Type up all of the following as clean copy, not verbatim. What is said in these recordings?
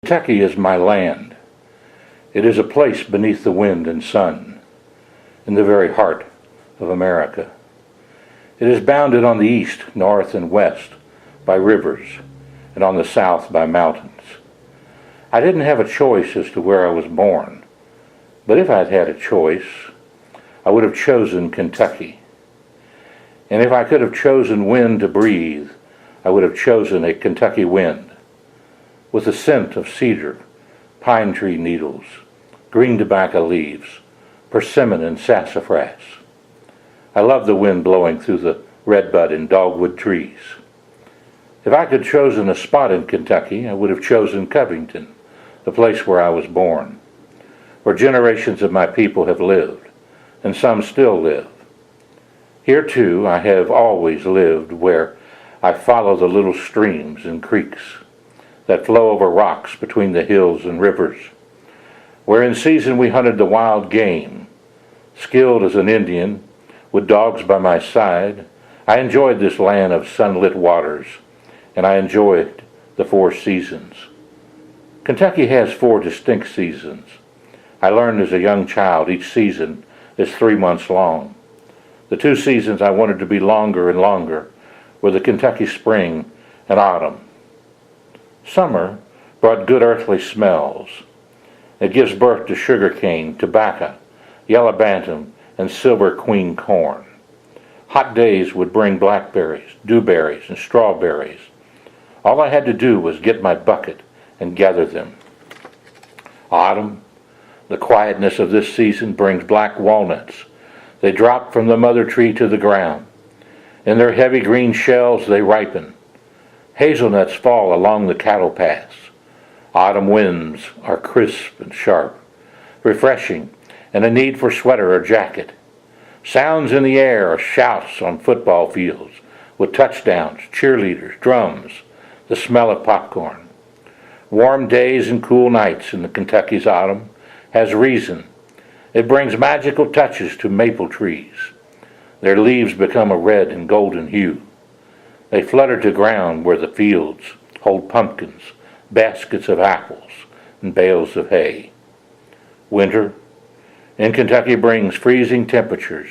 Kentucky is my land. It is a place beneath the wind and sun, in the very heart of America. It is bounded on the east, north, and west by rivers, and on the south by mountains. I didn't have a choice as to where I was born, but if I'd had a choice, I would have chosen Kentucky. And if I could have chosen wind to breathe, I would have chosen a Kentucky wind, with the scent of cedar, pine tree needles, green tobacco leaves, persimmon and sassafras. I love the wind blowing through the redbud and dogwood trees. If I could have chosen a spot in Kentucky, I would have chosen Covington, the place where I was born, where generations of my people have lived, and some still live. Here, too, I have always lived, where I follow the little streams and creeks that flow over rocks between the hills and rivers, where in season we hunted the wild game. Skilled as an Indian, with dogs by my side, I enjoyed this land of sunlit waters, and I enjoyed the 4 seasons. Kentucky has 4 distinct seasons. I learned as a young child each season is 3 months long. The 2 seasons I wanted to be longer and longer were the Kentucky spring and autumn. Summer brought good earthly smells. It gives birth to sugar cane, tobacco, yellow bantam, and silver queen corn. Hot days would bring blackberries, dewberries, and strawberries. All I had to do was get my bucket and gather them. Autumn, the quietness of this season, brings black walnuts. They drop from the mother tree to the ground. In their heavy green shells they ripen. Hazelnuts fall along the cattle paths. Autumn winds are crisp and sharp, refreshing, and a need for sweater or jacket. Sounds in the air are shouts on football fields, with touchdowns, cheerleaders, drums, the smell of popcorn. Warm days and cool nights in the Kentucky's autumn has reason. It brings magical touches to maple trees. Their leaves become a red and golden hue. They flutter to ground where the fields hold pumpkins, baskets of apples, and bales of hay. Winter in Kentucky brings freezing temperatures,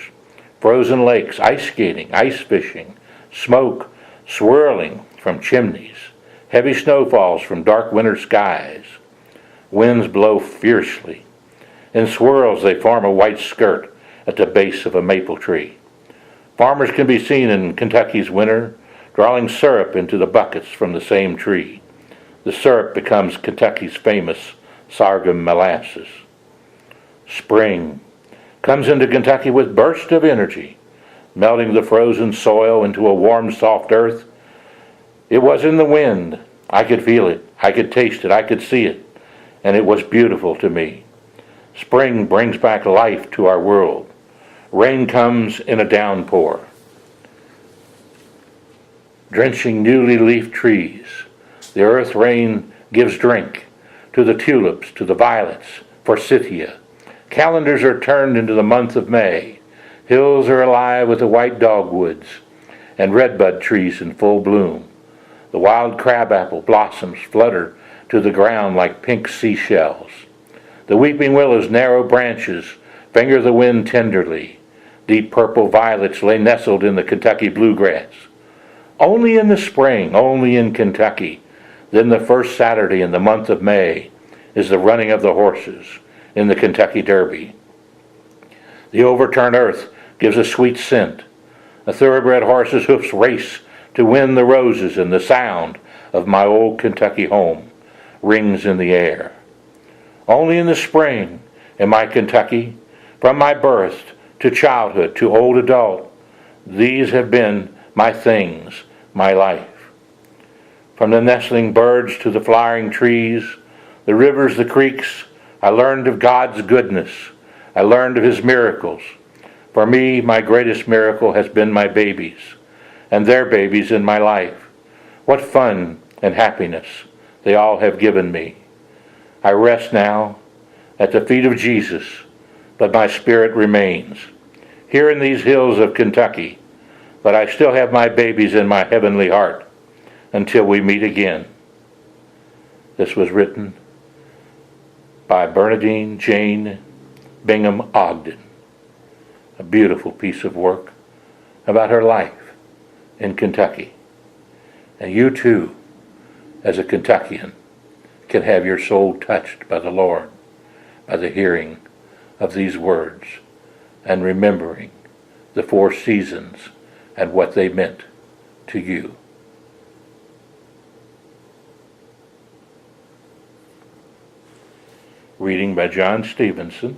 frozen lakes, ice skating, ice fishing, smoke swirling from chimneys, heavy snowfalls from dark winter skies. Winds blow fiercely. In swirls they form a white skirt at the base of a maple tree. Farmers can be seen in Kentucky's winter drawing syrup into the buckets from the same tree. The syrup becomes Kentucky's famous sorghum molasses. Spring comes into Kentucky with bursts of energy, melting the frozen soil into a warm, soft earth. It was in the wind. I could feel it, I could taste it, I could see it, and it was beautiful to me. Spring brings back life to our world. Rain comes in a downpour, drenching newly leafed trees. The earth rain gives drink to the tulips, to the violets, forsythia. Calendars are turned into the month of May. Hills are alive with the white dogwoods and redbud trees in full bloom. The wild crabapple blossoms flutter to the ground like pink seashells. The weeping willow's narrow branches finger the wind tenderly. Deep purple violets lay nestled in the Kentucky bluegrass. Only in the spring, only in Kentucky, then the first Saturday in the month of May, is the running of the horses in the Kentucky Derby. The overturned earth gives a sweet scent. A thoroughbred horse's hoofs race to win the roses, and the sound of my old Kentucky home rings in the air. Only in the spring in my Kentucky, from my birth to childhood to old adult, these have been my things, my life. From the nestling birds to the flowering trees, the rivers, the creeks, I learned of God's goodness. I learned of His miracles. For me, my greatest miracle has been my babies and their babies in my life. What fun and happiness they all have given me. I rest now at the feet of Jesus, but my spirit remains here in these hills of Kentucky. But I still have my babies in my heavenly heart until we meet again. This was written by Bernadine Jane Bingham Ogden. A beautiful piece of work about her life in Kentucky. And you too, as a Kentuckian, can have your soul touched by the Lord, by the hearing of these words and remembering the 4 seasons and what they meant to you. Reading by John Stevenson,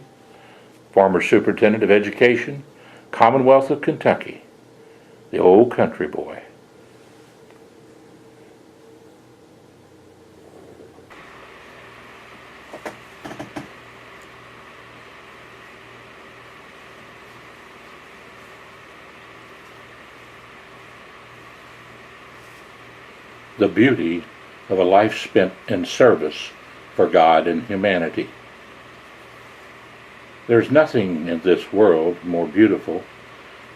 former Superintendent of Education, Commonwealth of Kentucky, the old country boy. The beauty of a life spent in service for God and humanity. There's nothing in this world more beautiful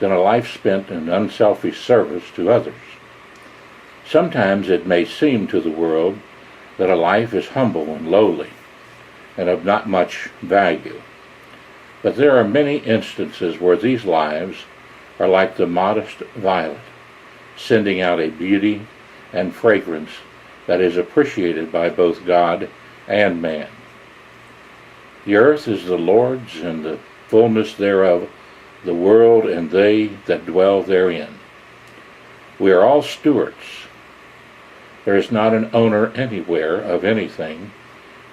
than a life spent in unselfish service to others. Sometimes it may seem to the world that a life is humble and lowly and of not much value. But there are many instances where these lives are like the modest violet, sending out a beauty and fragrance that is appreciated by both God and man. The earth is the Lord's, and the fullness thereof, the world and they that dwell therein. We are all stewards. There is not an owner anywhere of anything.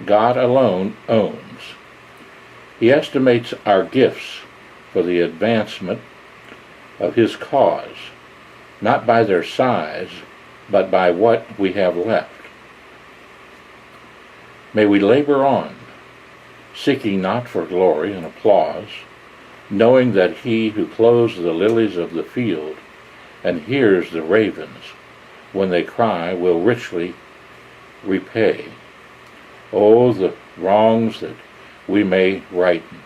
God alone owns. He estimates our gifts for the advancement of His cause, not by their size, but by what we have left. May we labor on, seeking not for glory and applause, knowing that He who clothes the lilies of the field and hears the ravens when they cry will richly repay. Oh, the wrongs that we may righten.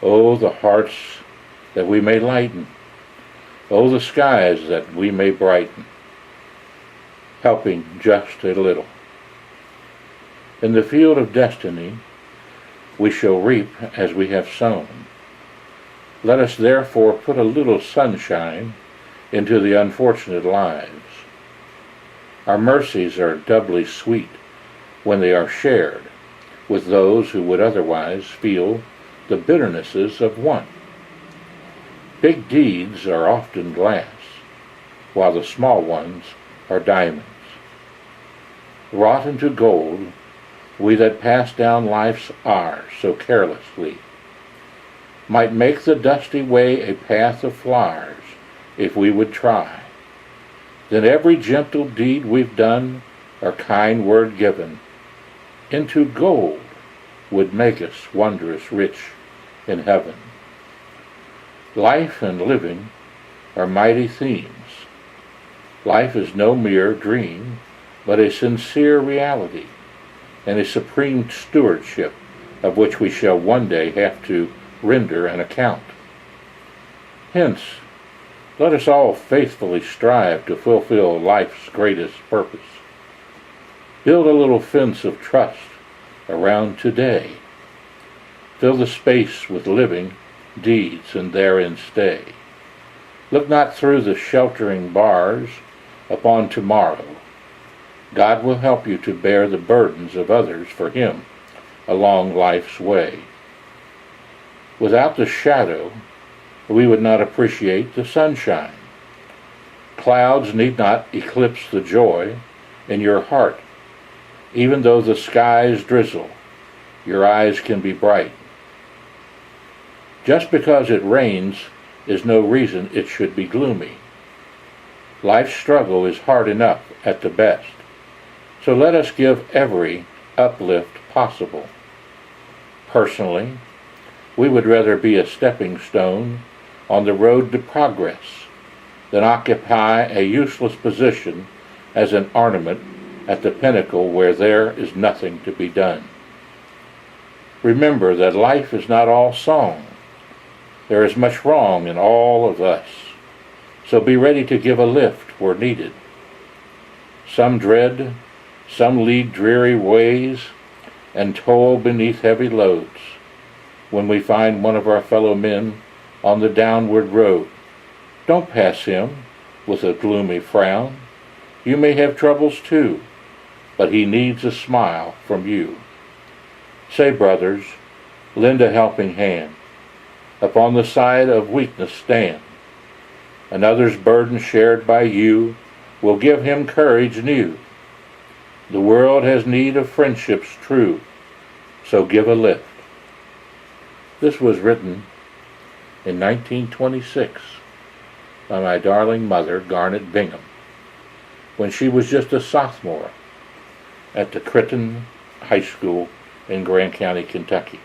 Oh, the hearts that we may lighten. Oh, the skies that we may brighten, helping just a little. In the field of destiny, we shall reap as we have sown. Let us therefore put a little sunshine into the unfortunate lives. Our mercies are doubly sweet when they are shared with those who would otherwise feel the bitternesses of want. Big deeds are often glass, while the small ones are diamonds. Wrought into gold, we that pass down life's hour so carelessly might make the dusty way a path of flowers if we would try. Then every gentle deed we've done or kind word given into gold would make us wondrous rich in heaven. Life and living are mighty themes. Life is no mere dream, but a sincere reality, and a supreme stewardship of which we shall one day have to render an account. Hence, let us all faithfully strive to fulfill life's greatest purpose. Build a little fence of trust around today. Fill the space with living deeds and therein stay. Look not through the sheltering bars upon tomorrow. God will help you to bear the burdens of others for Him along life's way. Without the shadow, we would not appreciate the sunshine. Clouds need not eclipse the joy in your heart. Even though the skies drizzle, your eyes can be bright. Just because it rains is no reason it should be gloomy. Life's struggle is hard enough at the best. So let us give every uplift possible. Personally, we would rather be a stepping stone on the road to progress than occupy a useless position as an ornament at the pinnacle where there is nothing to be done. Remember that life is not all song. There is much wrong in all of us, so be ready to give a lift where needed. Some dread, some lead dreary ways, and toil beneath heavy loads. When we find one of our fellow men on the downward road, don't pass him with a gloomy frown. You may have troubles too, but he needs a smile from you. Say, brothers, lend a helping hand. Upon the side of weakness stand. Another's burden shared by you will give him courage new. The world has need of friendships true, so give a lift. This was written in 1926 by my darling mother, Garnet Bingham, when she was just a sophomore at the Critton High School in Grant County, Kentucky.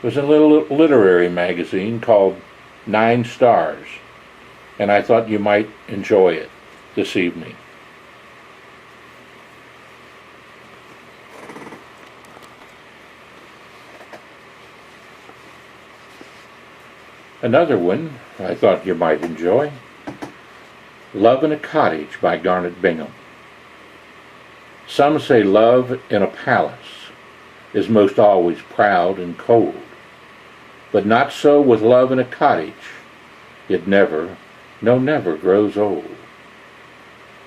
It was a little literary magazine called 9 Stars, and I thought you might enjoy it this evening. Another one I thought you might enjoy, Love in a Cottage by Garnet Bingham. Some say love in a palace is most always proud and cold, but not so with love in a cottage. It never, no never grows old.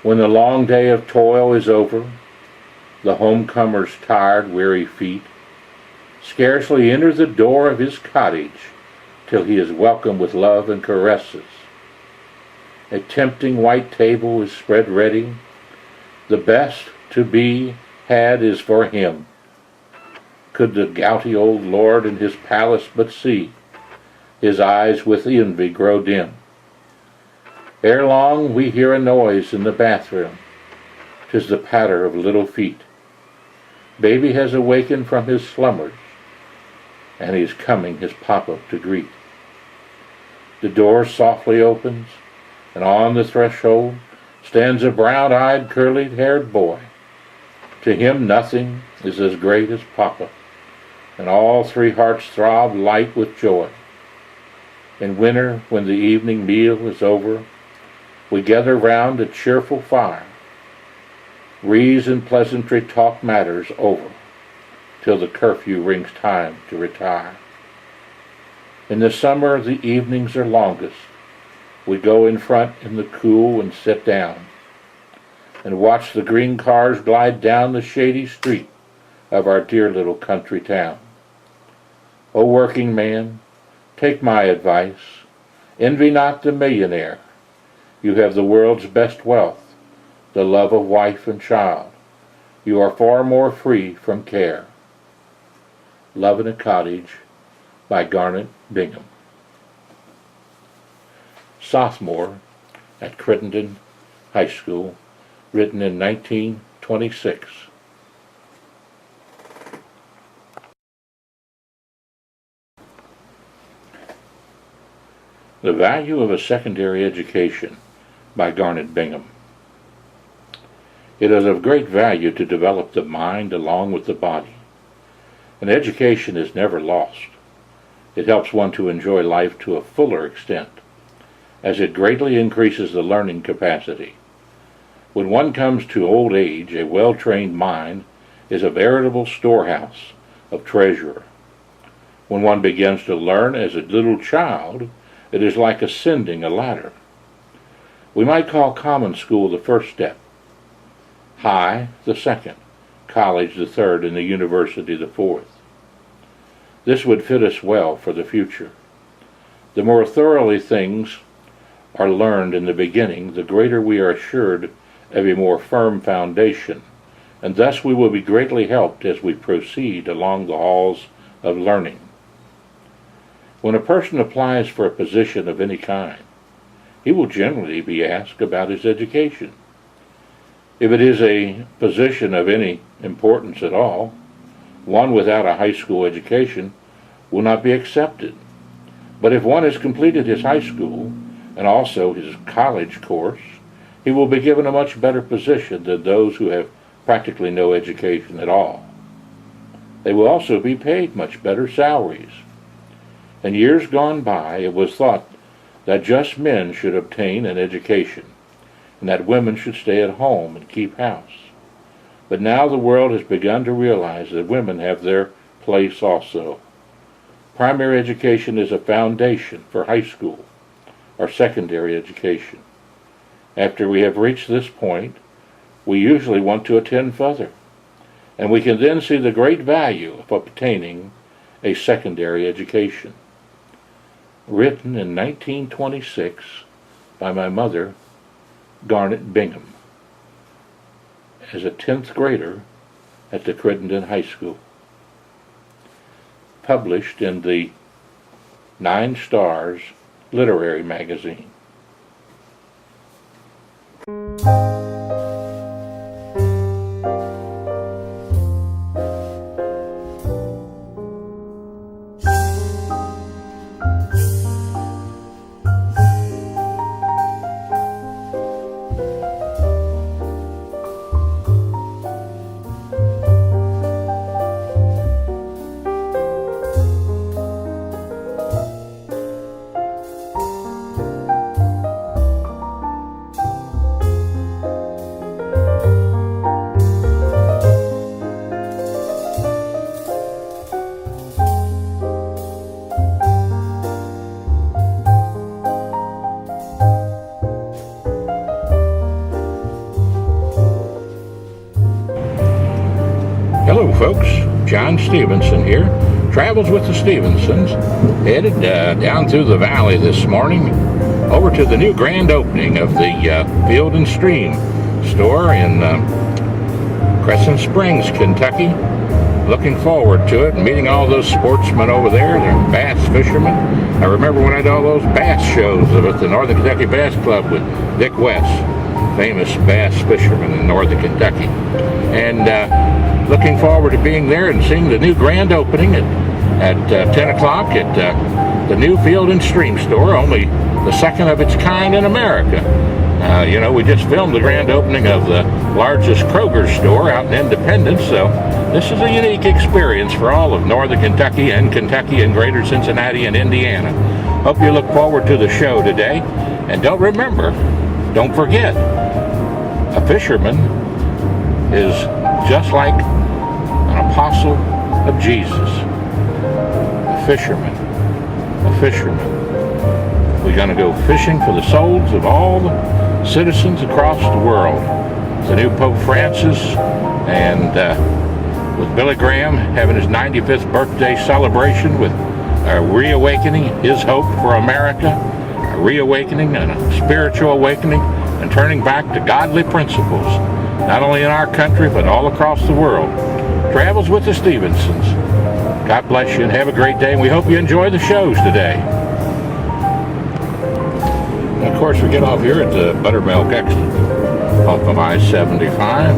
When the long day of toil is over, the homecomer's tired, weary feet scarcely enter the door of his cottage till he is welcomed with love and caresses. A tempting white table is spread ready. The best to be had is for him. Could the gouty old lord in his palace but see, his eyes with envy grow dim. Ere long we hear a noise in the bathroom. 'Tis the patter of little feet. Baby has awakened from his slumbers, and he's coming his papa to greet. The door softly opens, and on the threshold stands a brown-eyed, curly-haired boy. To him nothing is as great as papa, and all 3 hearts throb light with joy. In winter, when the evening meal is over, we gather round a cheerful fire. Rees and pleasantry talk matters over, till the curfew rings time to retire. In the summer the evenings are longest. We go in front in the cool and sit down, and watch the green cars glide down the shady street of our dear little country town. O working man, take my advice. Envy not the millionaire. You have the world's best wealth, the love of wife and child. You are far more free from care. Love in a Cottage by Garnet Bingham. Sophomore at Crittenden High School, written in 1926. The Value of a Secondary Education by Garnet Bingham. It is of great value to develop the mind along with the body. An education is never lost. It helps one to enjoy life to a fuller extent, as it greatly increases the learning capacity. When one comes to old age, a well-trained mind is a veritable storehouse of treasure. When one begins to learn as a little child, it is like ascending a ladder. We might call common school the first step, high the second, college the third, and the university the fourth. This would fit us well for the future. The more thoroughly things are learned in the beginning, the greater we are assured of a more firm foundation, and thus we will be greatly helped as we proceed along the halls of learning. When a person applies for a position of any kind, he will generally be asked about his education. If it is a position of any importance at all, one without a high school education will not be accepted. But if one has completed his high school and also his college course, he will be given a much better position than those who have practically no education at all. They will also be paid much better salaries. In years gone by, it was thought that just men should obtain an education, and that women should stay at home and keep house. But now the world has begun to realize that women have their place also. Primary education is a foundation for high school or secondary education. After we have reached this point, we usually want to attend further, and we can then see the great value of obtaining a secondary education. Written in 1926 by my mother, Garnet Bingham, as a 10th grader at the Crittenden High School. Published in the 9 Stars Literary Magazine. Hello folks, John Stevenson here, Travels with the Stevensons, headed down through the valley this morning over to the new grand opening of the Field and Stream store in Crescent Springs, Kentucky. Looking forward to it, meeting all those sportsmen over there, they're bass fishermen. I remember when I did all those bass shows at the Northern Kentucky Bass Club with Dick West, famous bass fisherman in Northern Kentucky. And looking forward to being there and seeing the new grand opening at 10 o'clock at the new Field and Stream store, only the second of its kind in America. We just filmed the grand opening of the largest Kroger store out in Independence, so this is a unique experience for all of Northern Kentucky and Greater Cincinnati and Indiana. Hope you look forward to the show today. And don't forget, a fisherman is just like an apostle of Jesus. A fisherman. We're going to go fishing for the souls of all the citizens across the world. The new Pope Francis, and with Billy Graham having his 95th birthday celebration with reawakening his hope for America, a reawakening and a spiritual awakening, and turning back to godly principles, not only in our country, but all across the world. Travels with the Stevensons. God bless you and have a great day, and we hope you enjoy the shows today. And of course, we get off here at the Buttermilk exit off of I-75.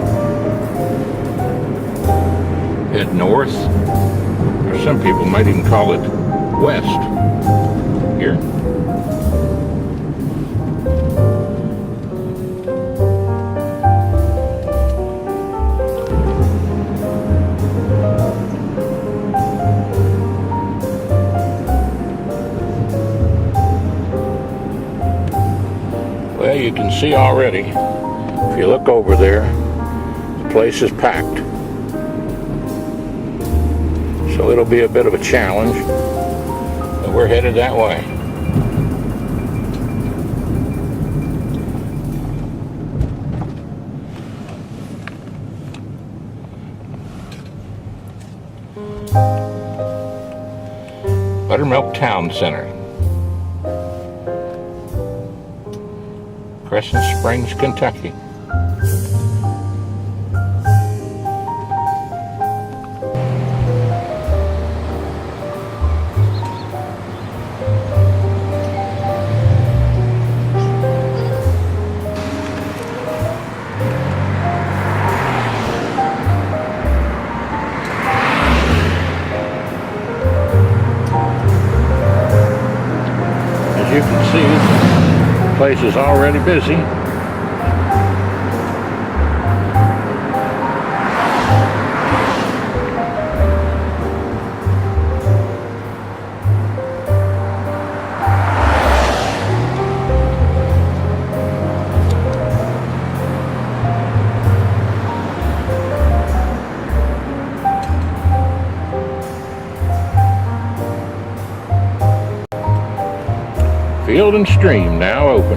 Head north, or some people might even call it west here. Well, you can see already, if you look over there, the place is packed. So it'll be a bit of a challenge, but we're headed that way. Buttermilk Town Center, Crescent Springs, Kentucky. As you can see, the place is already busy. Field and Stream now open.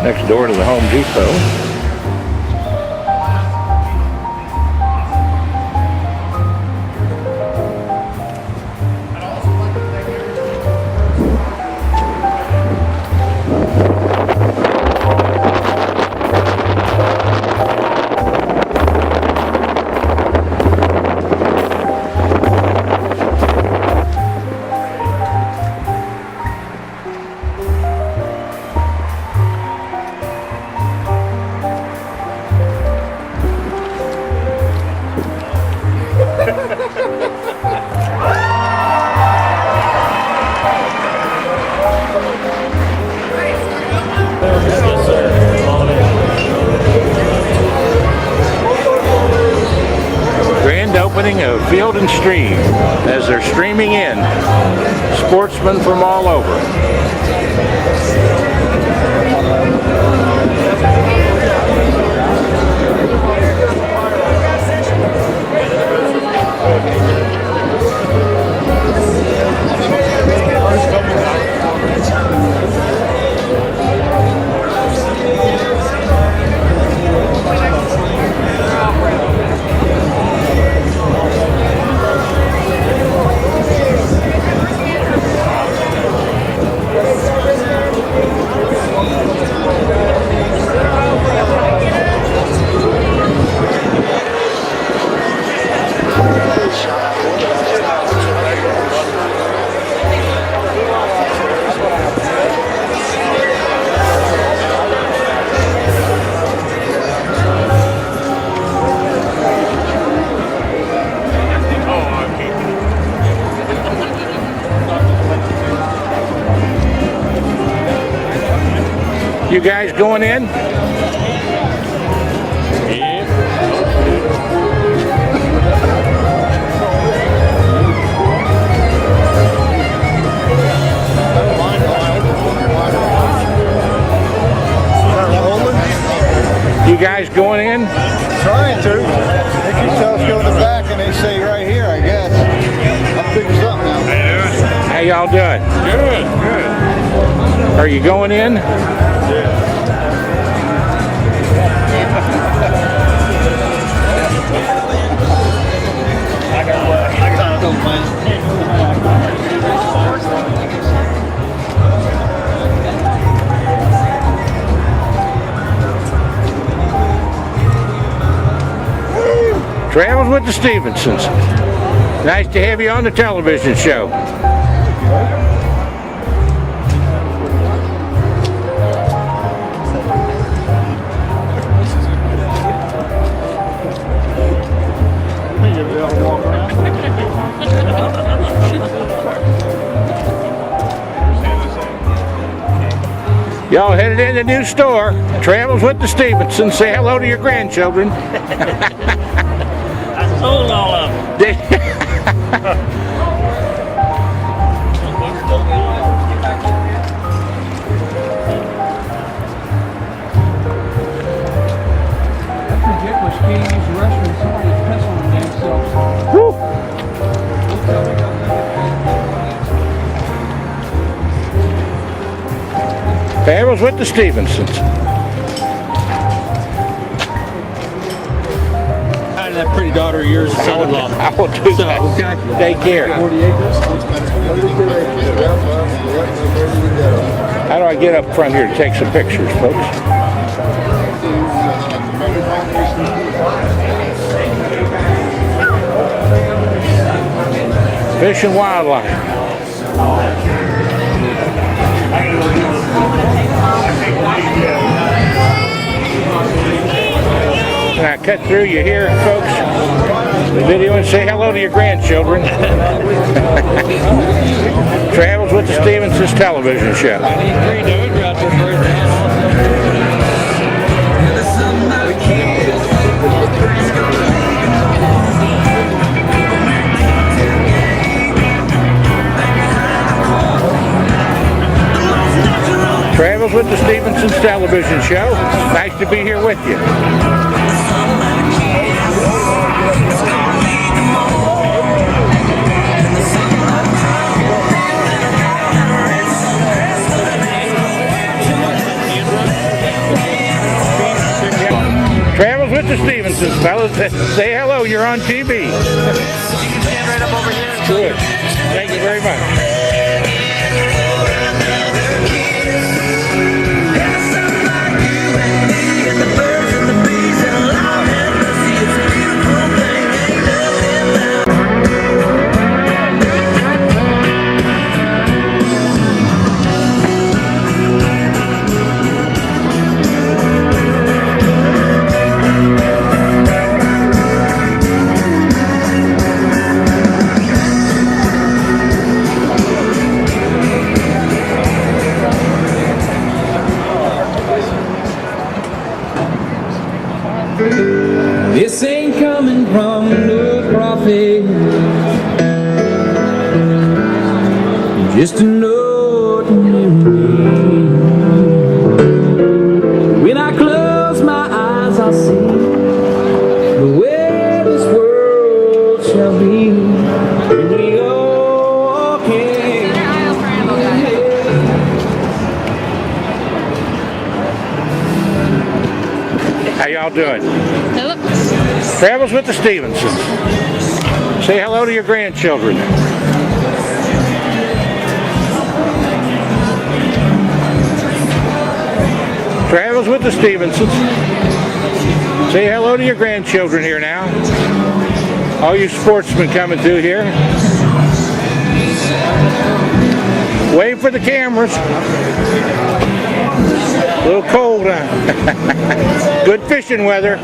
Next door to the Home Depot. Grand opening of Field and Stream as they're streaming in. Sportsmen from all over. You guys going in? You guys going in? Trying to. They keep telling us go in the back and they say right here, I guess. I'll figure something out. How y'all doing? Good, good. Are you going in? Travels with the Stevensons. Nice to have you on the television show. Y'all headed in the new store, Travels with the Stevensons. Say hello to your grandchildren. I sold all of them. Ridiculous, can't use the restroom, somebody's pissing on themselves. Woo. Travels with the Stevensons. Hi to that pretty daughter of yours, son-in-law. I will do that. Okay. Take care. How do I get up front here to take some pictures, folks? Fish and Wildlife. Can I cut through you here, folks? Video and say hello to your grandchildren. Travels with the Stevenson's television show. Travels with the Stevenson's television show. Nice to be here with you. Travels with the Stevensons, fellas. Say hello, you're on TV. Good. Thank you very much. This ain't coming from no prophet, just an ordinary man. When I close my eyes, I'll see the way this world shall be when we all can. How y'all doing? Travels with the Stevensons. Say hello to your grandchildren. Travels with the Stevensons. Say hello to your grandchildren here now. All you sportsmen coming through here. Wave for the cameras. A little cold, huh? Good fishing weather.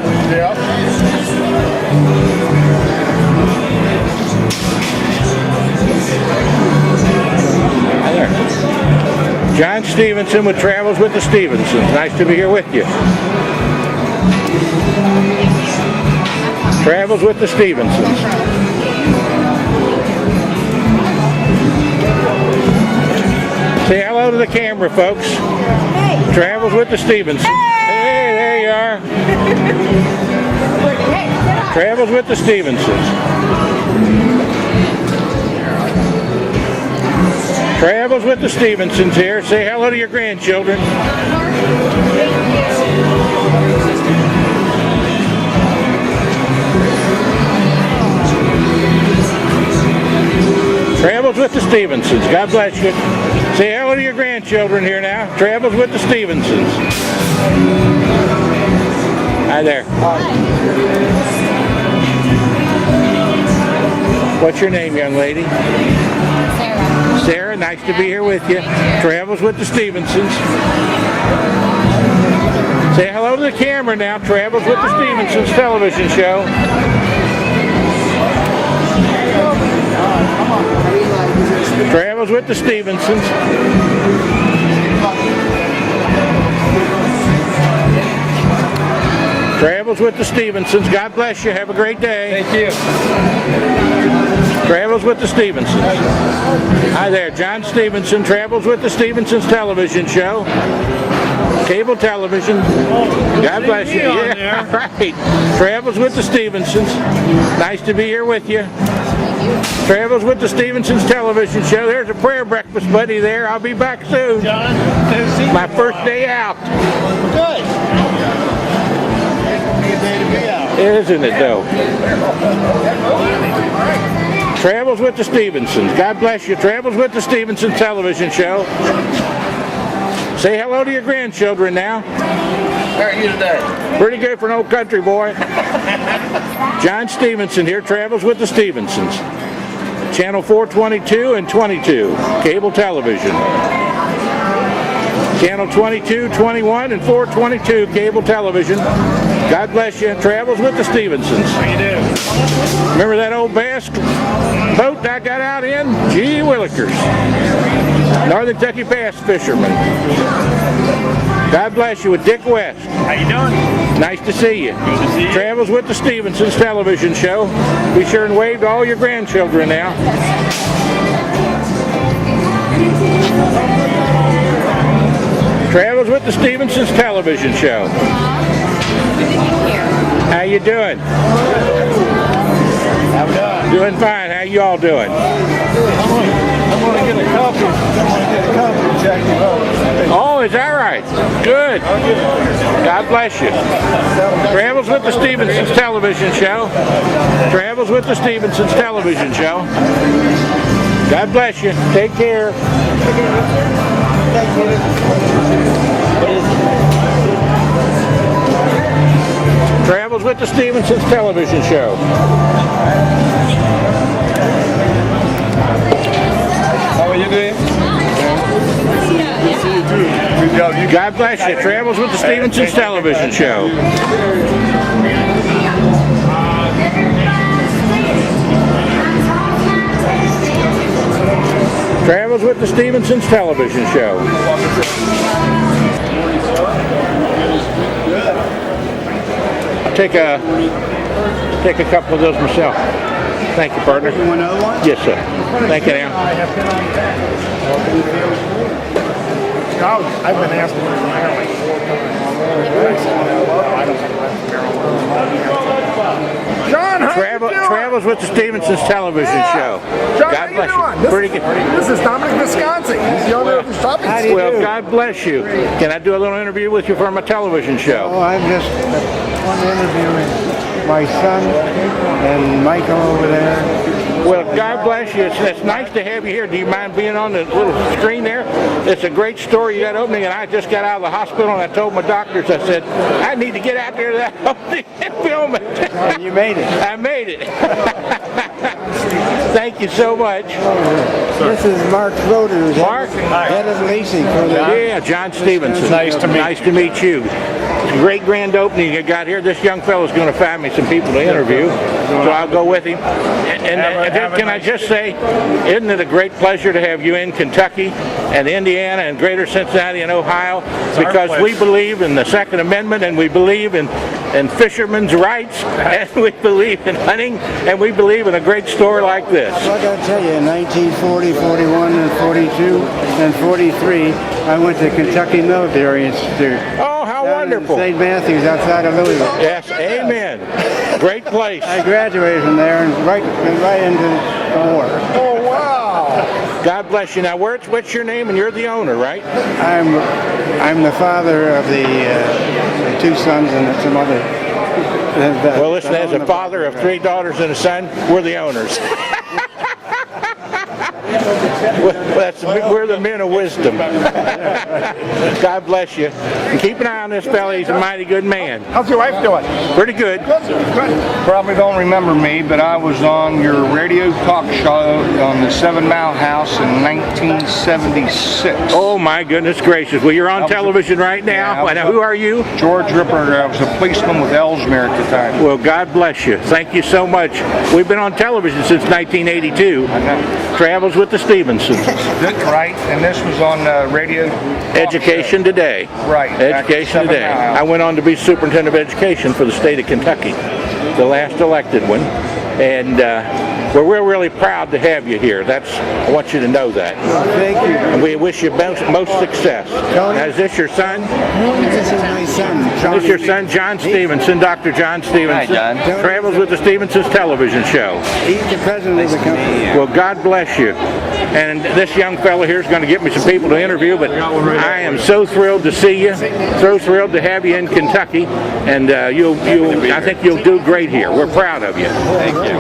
Hi there. John Stevenson with Travels with the Stevensons. Nice to be here with you. Travels with the Stevensons. Say hello to the camera, folks. Hey. Travels with the Stevensons. Hey, there you are. Travels with the Stevensons. Travels with the Stevensons here. Say hello to your grandchildren. Travels with the Stevensons. God bless you. Say hello to your grandchildren here now. Travels with the Stevensons. Hi there. What's your name, young lady? Sarah. Sarah, nice to be here with you. Travels with the Stevensons. Say hello to the camera now. Travels with the Stevensons television show. Travels with the Stevensons. Travels with the Stevensons. God bless you. Have a great day. Thank you. Travels with the Stevensons. Hi there, John Stevenson. Travels with the Stevensons television show. Cable television. God bless you. Yeah, right. Travels with the Stevensons. Nice to be here with you. Travels with the Stevensons television show. There's a prayer breakfast buddy there. I'll be back soon. John, My first day out. Good. Good day to be out. Isn't it though? Travels with the Stevensons. God bless you. Travels with the Stevensons television show. Say hello to your grandchildren now. how are you today? Pretty good for an old country boy. John Stevenson here. Travels with the Stevensons. Channel 422 and 22. Cable television. Channel 22, 21, and 422 cable television. God bless you. Travels with the Stevensons. How you doing? Remember that old bass boat that I got out in? Gee Willikers. Northern Kentucky bass fisherman. God bless you with Dick West. How you doing? Nice to see you. Good to see you. Travels with the Stevensons television show. Be sure and wave to all your grandchildren now. Travels with the Stevensons television show. How you doing? How we doing? Doing fine. How you all doing? I'm going to get a copy. Of Jackie Rose. Oh, is that right? Good. God bless you. Travels with the Stevensons television show. Travels with the Stevensons television show. God bless you. Take care. Travels with the Stevensons television show. How are you doing? Good job. God bless you. Travels with the Stevensons television show. Travels with the Stevensons television show. I'll take a couple of those myself. Thank you, partner. You want another one? Yes, sir. Thank you, now. I've been asked to go to Maryland 4 times. I don't think Maryland. John, how you doing? Travels with the Stevensons television show. John, God how you bless doing? you. Pretty good. This is Dominic Visconti. He's the owner of the shopping center. Well, God bless you. Can I do a little interview with you for my television show? Oh, I'm just interviewing my son and Michael over there. Well, God bless you. It's nice to have you here. Do you mind being on the little screen there? It's a great story you got opening, and I just got out of the hospital, and I told my doctors, I said, I need to get out there to that opening and film it. Oh, you made it. I made it. Thank you so much. This is Mark Roder, Mark? head of leasing for the... Yeah, John Stevenson. Nice to meet you. Nice to meet you. It's a great grand opening you got here. This young fellow's going to find me some people to interview, so I'll go with him. And can I just say, isn't it a great pleasure to have you in Kentucky and Indiana and Greater Cincinnati and Ohio, because we believe in the Second Amendment, and we believe in fishermen's rights, and we believe in hunting, and we believe in a great store like this. Well, I got to tell you, in 1940, 41, and 42, and 43, I went to Kentucky Military Institute. Oh, how Down in wonderful. St. Matthews, outside of Louisville. Yes, amen. Great place. I graduated from there and right into the war. Oh, wow. God bless you. Now, what's your name? And you're the owner, right? I'm the father of the 2 sons and some other... Well, listen, as a father of 3 daughters and a son, we're the owners. We're the men of wisdom. God bless you. And keep an eye on this fella. He's a mighty good man. How's your wife doing? Pretty good. Probably don't remember me, but I was on your radio talk show on the 7 Mile House in 1976. Oh, my goodness gracious. Well, you're on television right now. Now, who are you? George Ripper. I was a policeman with Ellesmere at the time. Well, God bless you. Thank you so much. We've been on television since 1982. Travels with the Stevensons. Right, and this was on radio. Education Today. Right. Education Today. I went on to be superintendent of education for the state of Kentucky, the last elected one. And we're really proud to have you here. I want you to know that. Thank you. And we wish you most success. Now, is this your son? This is my son, This is your son, John Stevenson, Dr. John Stevenson. Hi, John. Travels with the Stevensons television show. He's the president of the company. Well, God bless you. And this young fellow here is going to get me some people to interview, but I am so thrilled to see you, so thrilled to have you in Kentucky, and I think you'll do great here. We're proud of you. Thank you.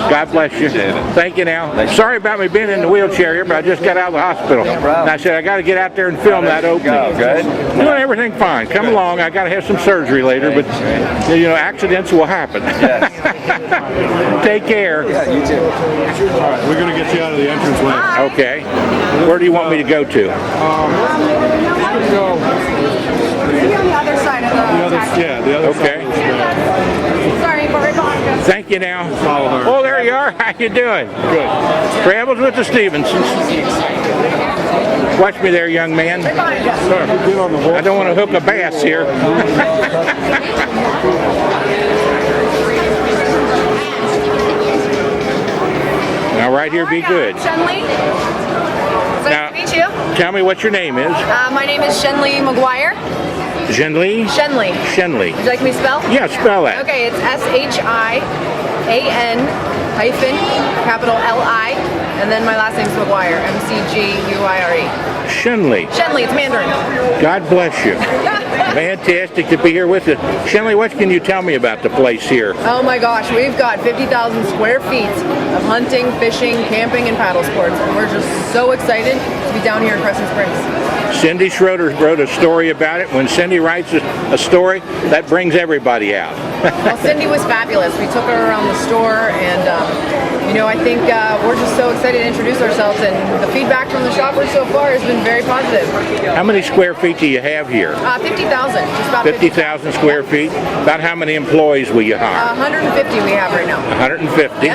God bless you. Thank you now. Sorry about me being in the wheelchair here, but I just got out of the hospital. And I said, I got to get out there and film that opening. Good. Doing everything fine. Come along. I got to have some surgery later, but accidents will happen. Take care. All right, we're going to get you out of the entranceway. Okay. Where do you want me to go to? Go. Maybe on the other side of the Yeah, the other Okay. Sorry, but we're going. Thank you now. Follow her. Oh, there you are. How you doing? Good. Travels with the Stevensons. Watch me there, young man. Sir, get on the wall. I don't want to hook a bass here. Now, right here, be good. Shenley. Now- Nice to meet you. Tell me what your name is. My name is Shenley McGuire. Shenley? Shenley. Shenley. Would you like me to spell? Yeah, spell that. Okay, it's SHIAN hyphen capital LI, and then my last name's McGuire. MCGUIRE. Shenley. Shenley, it's Mandarin. God bless you. Fantastic to be here with you. Shenley, what can you tell me about the place here? Oh my gosh, we've got 50,000 square feet of hunting, fishing, camping, and paddle sports, and we're just so excited to be down here in Crescent Springs. Cindy Schroeder wrote a story about it. When Cindy writes a story, that brings everybody out. Well, Cindy was fabulous. We took her around the store, and I think we're just so excited to introduce ourselves, and the feedback from the shoppers so far has been very positive. How many square feet do you have here? 50,000, just about 50,000 square feet. About how many employees will you hire? 150 we have right now. 150.